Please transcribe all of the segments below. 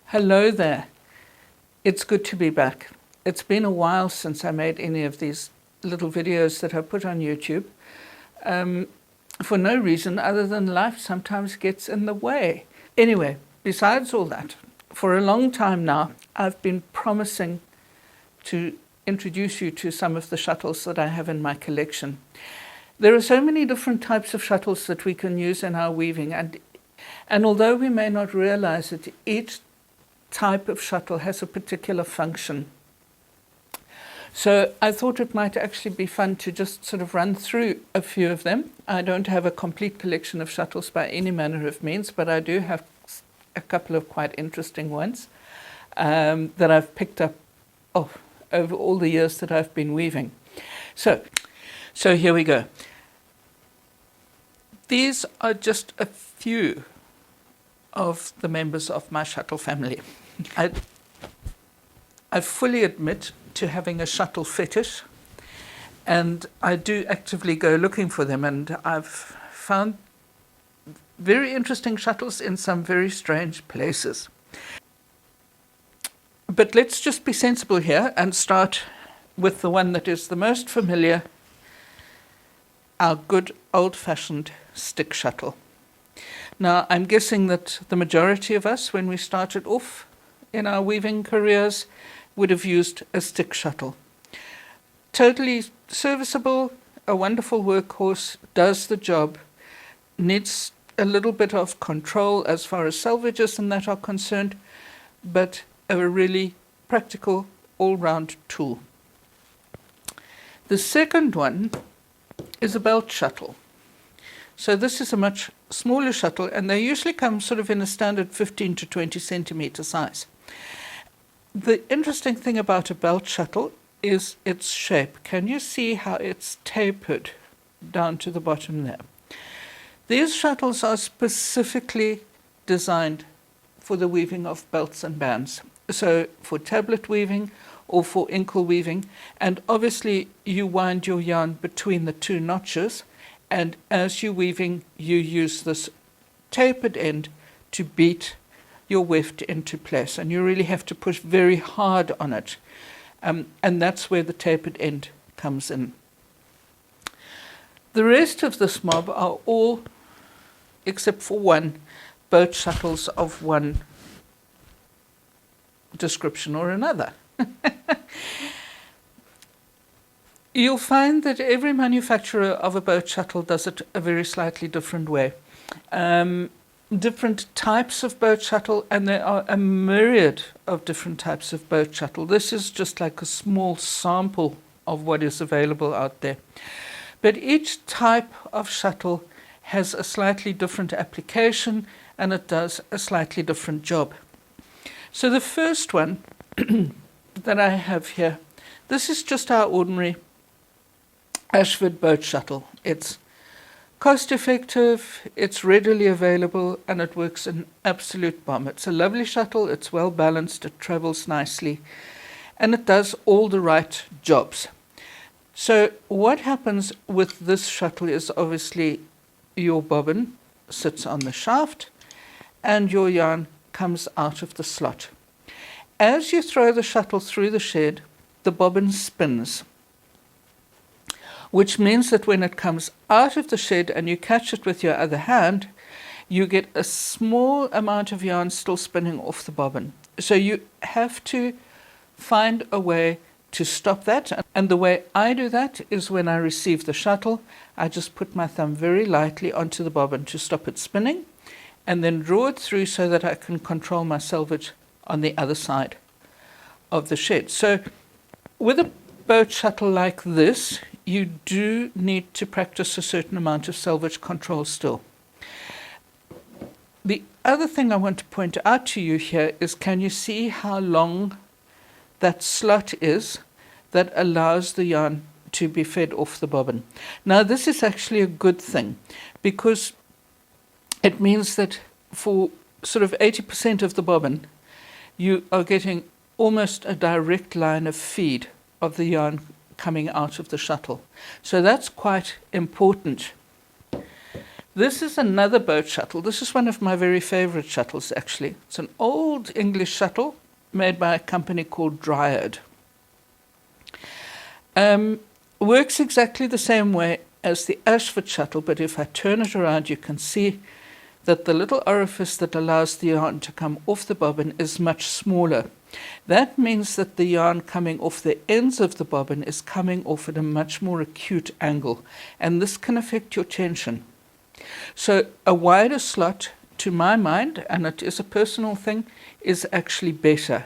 Hello there. It's good to be back. It's been a while since I made any of these little videos that I put on YouTube, for no reason other than life sometimes gets in the way. Anyway, besides all that, for a long time now, I've been promising to introduce you to some of the shuttles that I have in my collection. There are so many different types of shuttles that we can use in our weaving, and although we may not realize it, each type of shuttle has a particular function. So I thought it might actually be fun to just sort of run through a few of them. I don't have a complete collection of shuttles by any manner of means, but I do have a couple of quite interesting ones that I've picked up over all the years that I've been weaving. So here we go. These are just a few of the members of my shuttle family. I fully admit to having a shuttle fetish, and I do actively go looking for them, and I've found very interesting shuttles in some very strange places. But let's just be sensible here and start with the one that is the most familiar, our good old-fashioned stick shuttle. Now, I'm guessing that the majority of us, when we started off in our weaving careers, would have used a stick shuttle. Totally serviceable, a wonderful workhorse, does the job, needs a little bit of control as far as salvages and that are concerned, but a really practical all-round tool. The second one is a belt shuttle. So this is a much smaller shuttle, and they usually come sort of in a standard 15 to 20 centimeter size. The interesting thing about a belt shuttle is its shape. Can you see how it's tapered down to the bottom there? These shuttles are specifically designed for the weaving of belts and bands. So for tablet weaving or for inkle weaving, and obviously you wind your yarn between the two notches, and as you're weaving, you use this tapered end to beat your weft into place. And you really have to push very hard on it. And that's where the tapered end comes in. The rest of this mob are all, except for one, boat shuttles of one description or another. You'll find that every manufacturer of a boat shuttle does it a very slightly different way. Different types of boat shuttle, and there are a myriad of different types of boat shuttle. This is just like a small sample of what is available out there. But each type of shuttle has a slightly different application, and it does a slightly different job. So the first one that I have here, this is just our ordinary Ashford boat shuttle. It's cost effective, it's readily available, and it works an absolute bomb. It's a lovely shuttle, it's well balanced, it travels nicely, and it does all the right jobs. So what happens with this shuttle is obviously your bobbin sits on the shaft and your yarn comes out of the slot. As you throw the shuttle through the shed, the bobbin spins, which means that when it comes out of the shed and you catch it with your other hand, you get a small amount of yarn still spinning off the bobbin. So you have to find a way to stop that. And the way I do that is when I receive the shuttle, I just put my thumb very lightly onto the bobbin to stop it spinning, and then draw it through so that I can control my selvage on the other side of the shed. So with a boat shuttle like this, you do need to practice a certain amount of selvage control still. The other thing I want to point out to you here is, can you see how long that slot is that allows the yarn to be fed off the bobbin? Now this is actually a good thing, because it means that for sort of 80% of the bobbin, you are getting almost a direct line of feed of the yarn coming out of the shuttle. So that's quite important. This is another boat shuttle. This is one of my very favorite shuttles, actually. It's an old English shuttle made by a company called Dryad. Works exactly the same way as the Ashford shuttle, but if I turn it around, you can see that the little orifice that allows the yarn to come off the bobbin is much smaller. That means that the yarn coming off the ends of the bobbin is coming off at a much more acute angle, and this can affect your tension. So a wider slot, to my mind, and it is a personal thing, is actually better.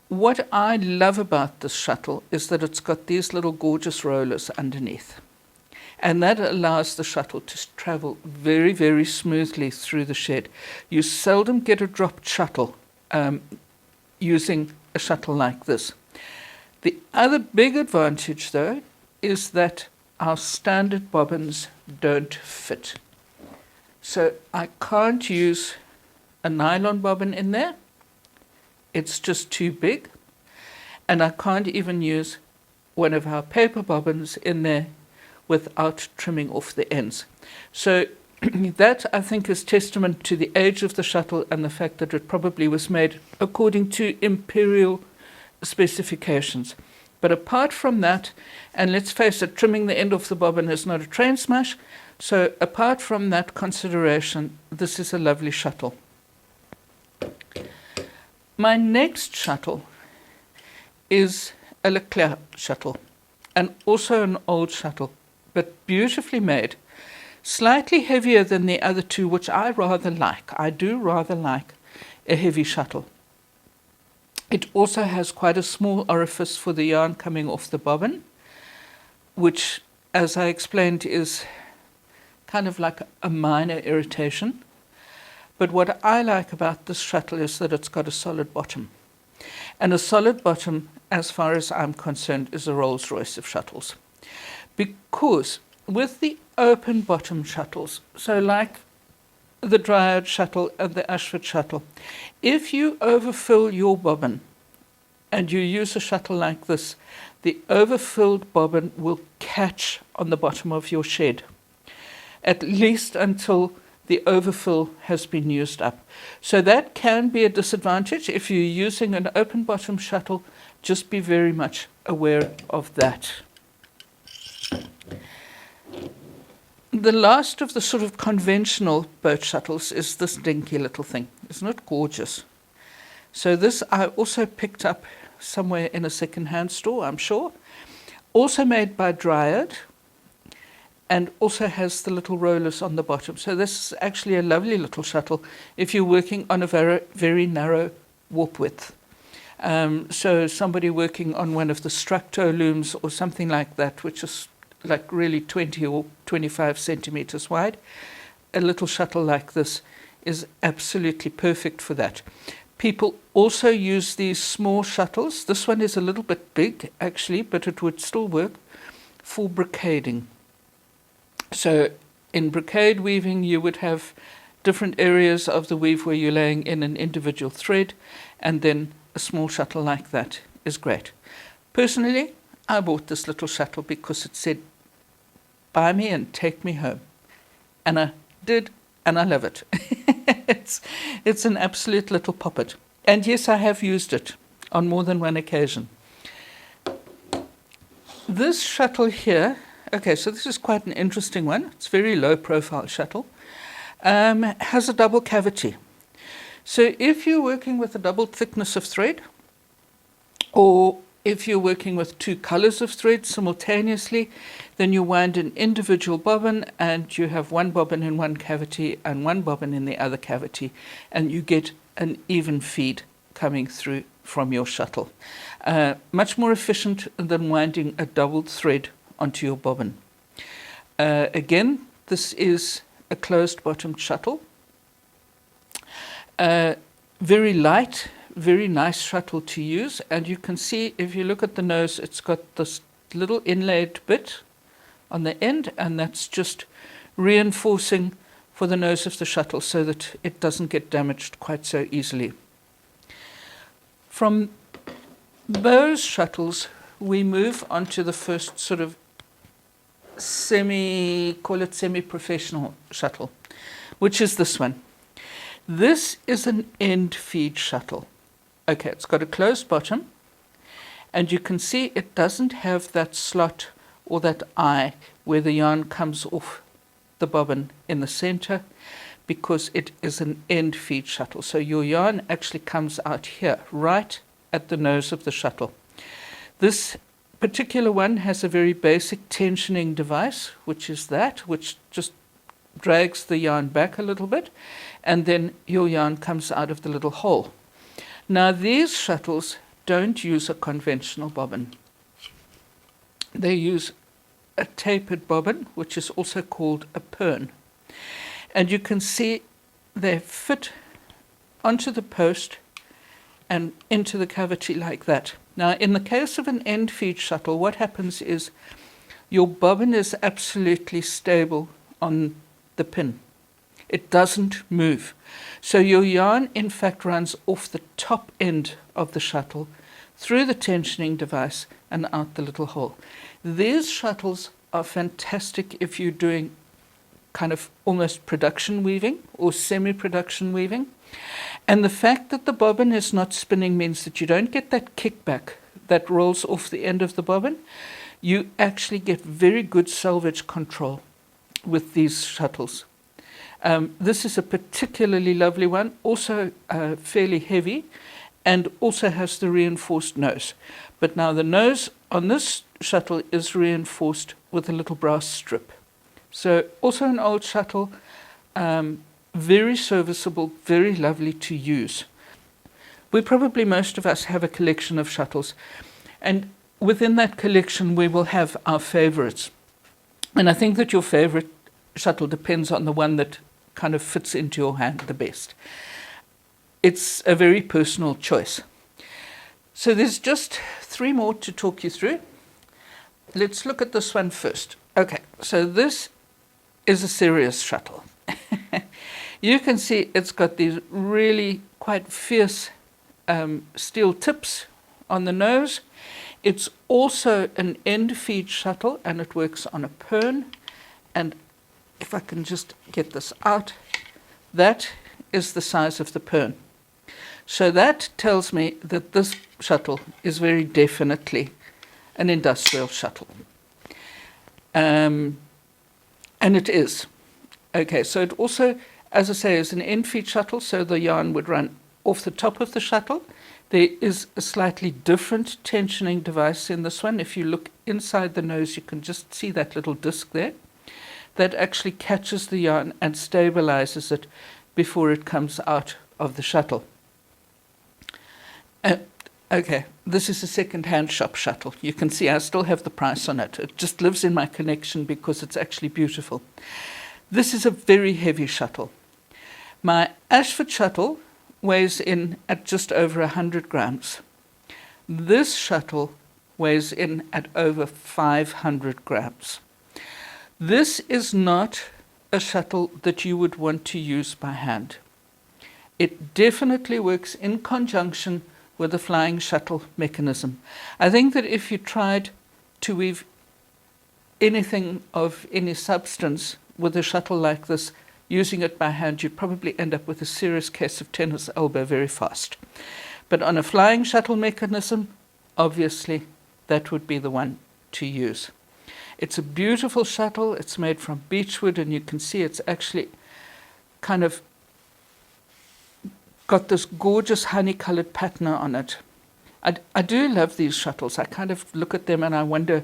What I love about this shuttle is that it's got these little gorgeous rollers underneath. And that allows the shuttle to travel very, very smoothly through the shed. You seldom get a dropped shuttle using a shuttle like this. The other big advantage, though, is that our standard bobbins don't fit. So I can't use a nylon bobbin in there. It's just too big. And I can't even use one of our paper bobbins in there without trimming off the ends. So that, I think, is testament to the age of the shuttle and the fact that it probably was made according to imperial specifications. But apart from that, and let's face it, trimming the end off the bobbin is not a train smash, so apart from that consideration, this is a lovely shuttle. My next shuttle is a Leclerc shuttle, and also an old shuttle, but beautifully made, slightly heavier than the other two, which I rather like. I do rather like a heavy shuttle. It also has quite a small orifice for the yarn coming off the bobbin, which, as I explained, is kind of like a minor irritation. But what I like about this shuttle is that it's got a solid bottom. And a solid bottom, as far as I'm concerned, is a Rolls-Royce of shuttles. Because with the open bottom shuttles, so like the Dryad shuttle and the Ashford shuttle, if you overfill your bobbin and you use a shuttle like this, the overfilled bobbin will catch on the bottom of your shed, at least until the overfill has been used up. So that can be a disadvantage. If you're using an open bottom shuttle, just be very much aware of that. The last of the sort of conventional boat shuttles is this dinky little thing. Isn't it gorgeous? So this I also picked up somewhere in a second-hand store, I'm sure. Also made by Dryad, and also has the little rollers on the bottom. So this is actually a lovely little shuttle if you're working on a very, very narrow warp width. So somebody working on one of the Structo looms or something like that, which is like really 20 or 25 centimeters wide, a little shuttle like this is absolutely perfect for that. People also use these small shuttles. This one is a little bit big, actually, but it would still work for brocading. So in brocade weaving, you would have different areas of the weave where you're laying in an individual thread, and then a small shuttle like that is great. Personally, I bought this little shuttle because it said, buy me and take me home. And I did, and I love it. It's an absolute little poppet. And yes, I have used it on more than one occasion. This shuttle here, okay, so this is quite an interesting one. It's a very low profile shuttle. Has a double cavity. So if you're working with a double thickness of thread, or if you're working with two colors of thread simultaneously, then you wind an individual bobbin and you have one bobbin in one cavity and one bobbin in the other cavity, and you get an even feed coming through from your shuttle. Much more efficient than winding a doubled thread onto your bobbin. Again, this is a closed-bottomed shuttle. Very light, very nice shuttle to use, and you can see if you look at the nose, it's got this little inlaid bit on the end, and that's just reinforcing for the nose of the shuttle so that it doesn't get damaged quite so easily. From those shuttles, we move on to the first sort of call it semi-professional shuttle, which is this one. This is an end feed shuttle. Okay, it's got a closed bottom, and you can see it doesn't have that slot or that eye where the yarn comes off the bobbin in the center, because it is an end feed shuttle. So your yarn actually comes out here, right at the nose of the shuttle. This particular one has a very basic tensioning device, which is which just drags the yarn back a little bit, and then your yarn comes out of the little hole. Now, these shuttles don't use a conventional bobbin. They use a tapered bobbin, which is also called a pern. And you can see they fit onto the post and into the cavity like that. Now, in the case of an end feed shuttle, what happens is your bobbin is absolutely stable on the pin. It doesn't move. So your yarn, in fact, runs off the top end of the shuttle through the tensioning device and out the little hole. These shuttles are fantastic if you're doing kind of almost production weaving or semi-production weaving. And the fact that the bobbin is not spinning means that you don't get that kickback that rolls off the end of the bobbin. You actually get very good selvage control with these shuttles. This is a particularly lovely one, also fairly heavy, and also has the reinforced nose. But now the nose on this shuttle is reinforced with a little brass strip. So also an old shuttle, very serviceable, very lovely to use. Most of us have a collection of shuttles, and within that collection we will have our favorites. And I think that your favorite shuttle depends on the one that kind of fits into your hand the best. It's a very personal choice. So there's just 3 more to talk you through. Let's look at this one first. Okay, so this is a serious shuttle. You can see it's got these really quite fierce steel tips on the nose. It's also an end feed shuttle, and it works on a pern. And if I can just get this out, that is the size of the pern. So that tells me that this shuttle is very definitely an industrial shuttle. And it is. Okay, so it also, as I say, is an end feed shuttle, so the yarn would run off the top of the shuttle. There is a slightly different tensioning device in this one. If you look inside the nose, you can just see that little disc there that actually catches the yarn and stabilizes it before it comes out of the shuttle. Okay, this is a second-hand shop shuttle. You can see I still have the price on it. It just lives in my collection because it's actually beautiful. This is a very heavy shuttle. My Ashford shuttle weighs in at just over 100 grams. This shuttle weighs in at over 500 grams. This is not a shuttle that you would want to use by hand. It definitely works in conjunction with a flying shuttle mechanism. I think that if you tried to weave anything of any substance with a shuttle like this, using it by hand, you'd probably end up with a serious case of tennis elbow very fast. But on a flying shuttle mechanism, obviously, that would be the one to use. It's a beautiful shuttle. It's made from beechwood, and you can see it's actually kind of got this gorgeous honey-colored patina on it. I do love these shuttles. I kind of look at them and I wonder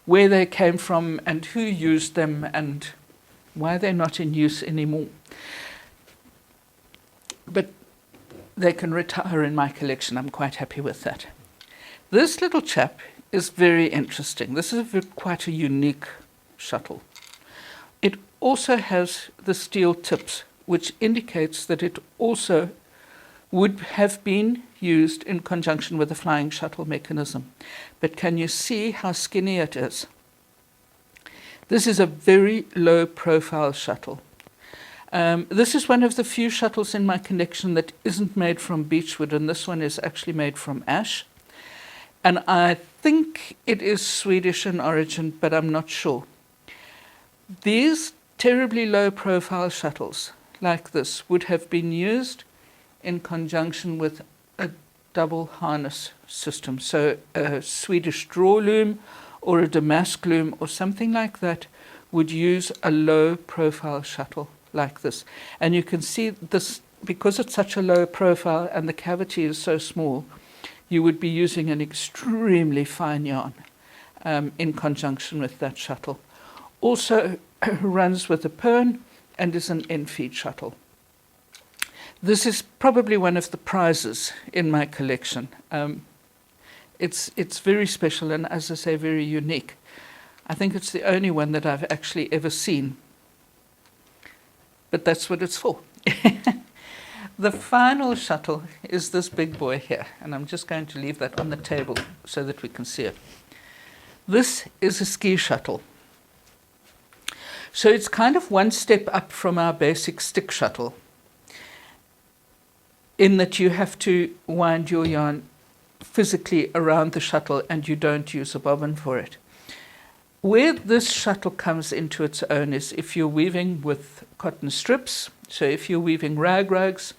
where they came from and who used them and why they're not in use anymore. But they can retire in my collection. I'm quite happy with that. This little chap is very interesting. This is quite a unique shuttle. It also has the steel tips, which indicates that it also would have been used in conjunction with the flying shuttle mechanism. But can you see how skinny it is? This is a very low profile shuttle. This is one of the few shuttles in my collection that isn't made from beechwood, and this one is actually made from ash. And I think it is Swedish in origin, but I'm not sure. These terribly low profile shuttles like this would have been used in conjunction with a double harness system. So a Swedish draw loom or a damask loom or something like that would use a low profile shuttle like this. And you can see this, because it's such a low profile and the cavity is so small, you would be using an extremely fine yarn in conjunction with that shuttle. Also runs with a pern and is an end-feed shuttle. This is probably one of the prizes in my collection. It's very special and, as I say, very unique. I think it's the only one that I've actually ever seen. But that's what it's for. The final shuttle is this big boy here, and I'm just going to leave that on the table so that we can see it. This is a ski shuttle. So it's kind of one step up from our basic stick shuttle, in that you have to wind your yarn physically around the shuttle and you don't use a bobbin for it. Where this shuttle comes into its own is if you're weaving with cotton strips, so if you're weaving rag rugs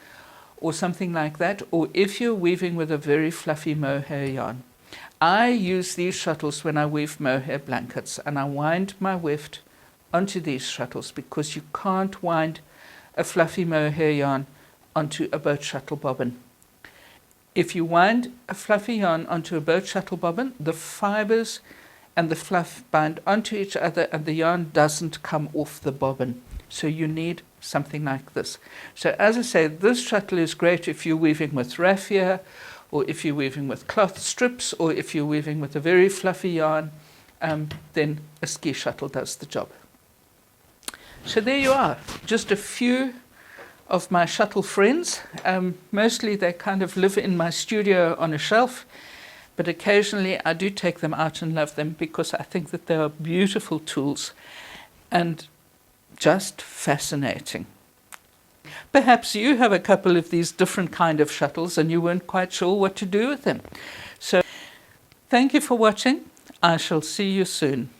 or something like that, or if you're weaving with a very fluffy mohair yarn. I use these shuttles when I weave mohair blankets, and I wind my weft onto these shuttles because you can't wind a fluffy mohair yarn onto a boat shuttle bobbin. If you wind a fluffy yarn onto a boat shuttle bobbin, the fibers and the fluff bind onto each other and the yarn doesn't come off the bobbin. So you need something like this. So as I say, this shuttle is great if you're weaving with raffia, or if you're weaving with cloth strips, or if you're weaving with a very fluffy yarn, then a ski shuttle does the job. So there you are, just a few of my shuttle friends. Mostly they kind of live in my studio on a shelf, but occasionally I do take them out and love them because I think that they are beautiful tools and just fascinating. Perhaps you have a couple of these different kind of shuttles and you weren't quite sure what to do with them. So thank you for watching. I shall see you soon.